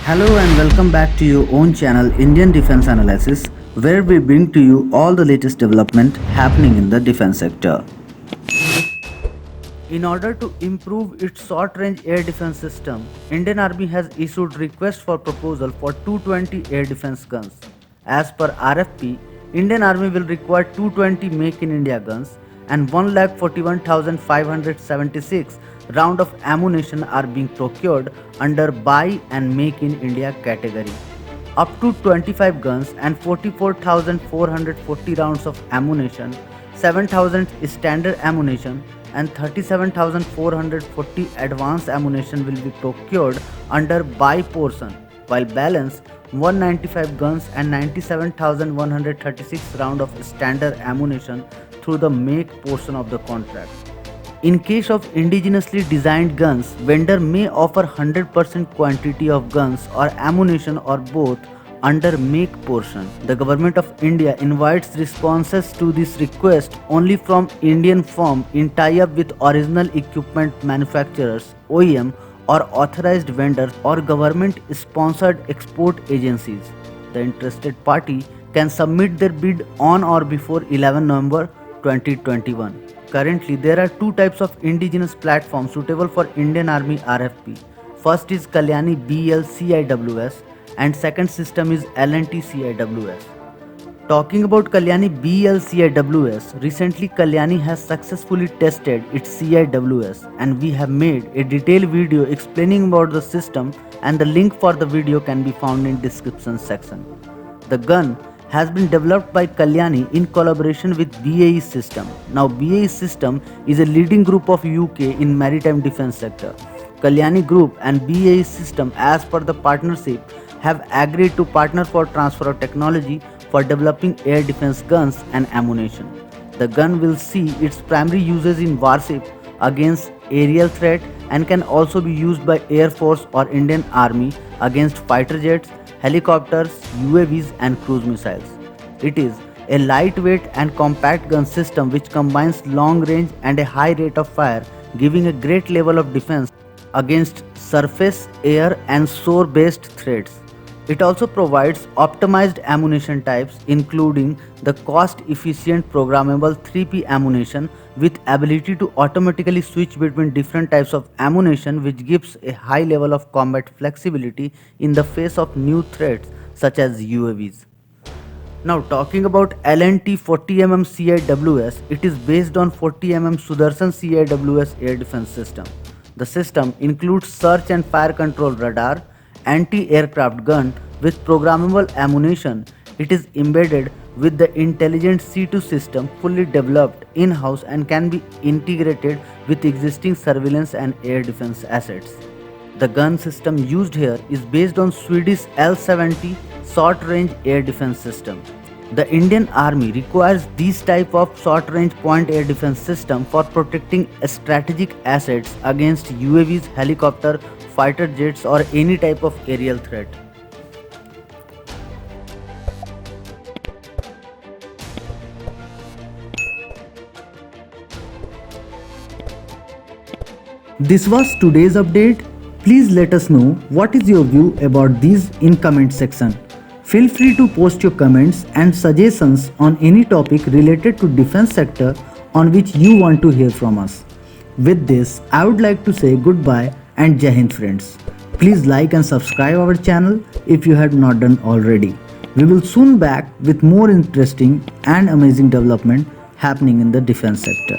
Hello and welcome back to your own channel Indian Defense Analysis, where we bring to you all the latest development happening in the defense sector. In order to improve its short-range air defense system, Indian Army has issued request for proposal for 220 air defense guns. As per RFP, Indian Army will require 220 Make in India guns and 1,41,576 round of ammunition are being procured under Buy and Make in India category. Up to 25 guns and 44,440 rounds of ammunition, 7,000 standard ammunition and 37,440 advanced ammunition will be procured under Buy portion, while balance 195 guns and 97,136 round of standard ammunition through the Make portion of the contract. In case of indigenously designed guns, vendor may offer 100% quantity of guns or ammunition or both under Make portion. The Government of India invites responses to this request only from Indian firm in tie-up with original equipment manufacturers (OEM) or authorized vendors or government-sponsored export agencies. The interested party can submit their bid on or before 11 November 2021. Currently, there are two types of indigenous platforms suitable for Indian Army RFP. First is Kalyani BL CIWS and second system is L&T CIWS. Talking about Kalyani BL CIWS, recently Kalyani has successfully tested its CIWS and we have made a detailed video explaining about the system, and the link for the video can be found in description section. The gun has been developed by Kalyani in collaboration with BAE System. Now BAE System is a leading group of UK in maritime defense sector. Kalyani Group and BAE System, as per the partnership, have agreed to partner for transfer of technology for developing air defense guns and ammunition. The gun will see its primary uses in warship against aerial threat and can also be used by Air Force or Indian Army against fighter jets, helicopters, UAVs and cruise missiles. It is a lightweight and compact gun system which combines long range and a high rate of fire, giving a great level of defense against surface, air and shore based threats. It also provides optimized ammunition types including the cost-efficient programmable 3P ammunition with ability to automatically switch between different types of ammunition, which gives a high level of combat flexibility in the face of new threats such as UAVs. Now talking about L&T 40mm CIWS, it is based on 40mm Sudarshan CIWS air defense system. The system includes search and fire control radar, anti-aircraft gun with programmable ammunition. It is embedded with the intelligent C2 system, fully developed in-house and can be integrated with existing surveillance and air defense assets. The gun system used here is based on Swedish L70 short-range air defense system. The Indian Army requires these type of short-range point air defense system for protecting strategic assets against UAVs, helicopter, fighter jets or any type of aerial threat. This was today's update. Please let us know what is your view about these in comment section. Feel free to post your comments and suggestions on any topic related to defense sector on which you want to hear from us. With this, I would like to say goodbye and Jai Hind friends. Please like and subscribe our channel if you have not done already. We will soon back with more interesting and amazing development happening in the defense sector.